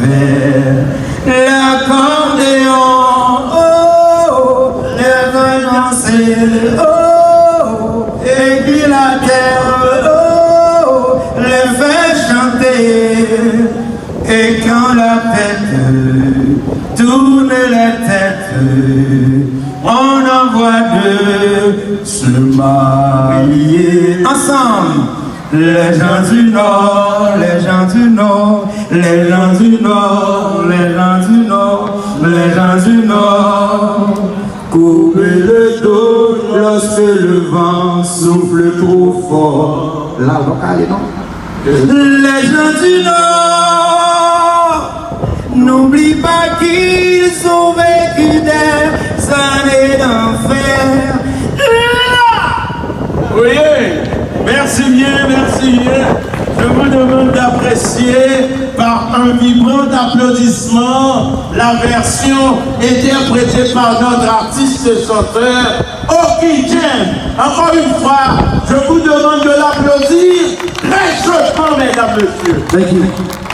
l'enfer. L'accordéon, oh, les vacanciers, oh, et puis la terre, oh, les fait chanter. Et quand la tête tourne la tête, on en voit deux se marier ensemble. Les gens du Nord, les gens du Nord, les gens du Nord, les gens du Nord, les gens du Nord. Coupez le dos lorsque le vent souffle trop fort. Là, vocale, non? Les gens du Nord, n'oublie pas qu'ils ont vécu des années d'enfer. Oui, merci bien, merci bien. Je vous demande d'apprécier par un vibrant applaudissement la version interprétée par notre artiste chanteur Oki Jen. Encore une fois, je vous demande de l'applaudir très chaudement, mesdames, messieurs. Thank you.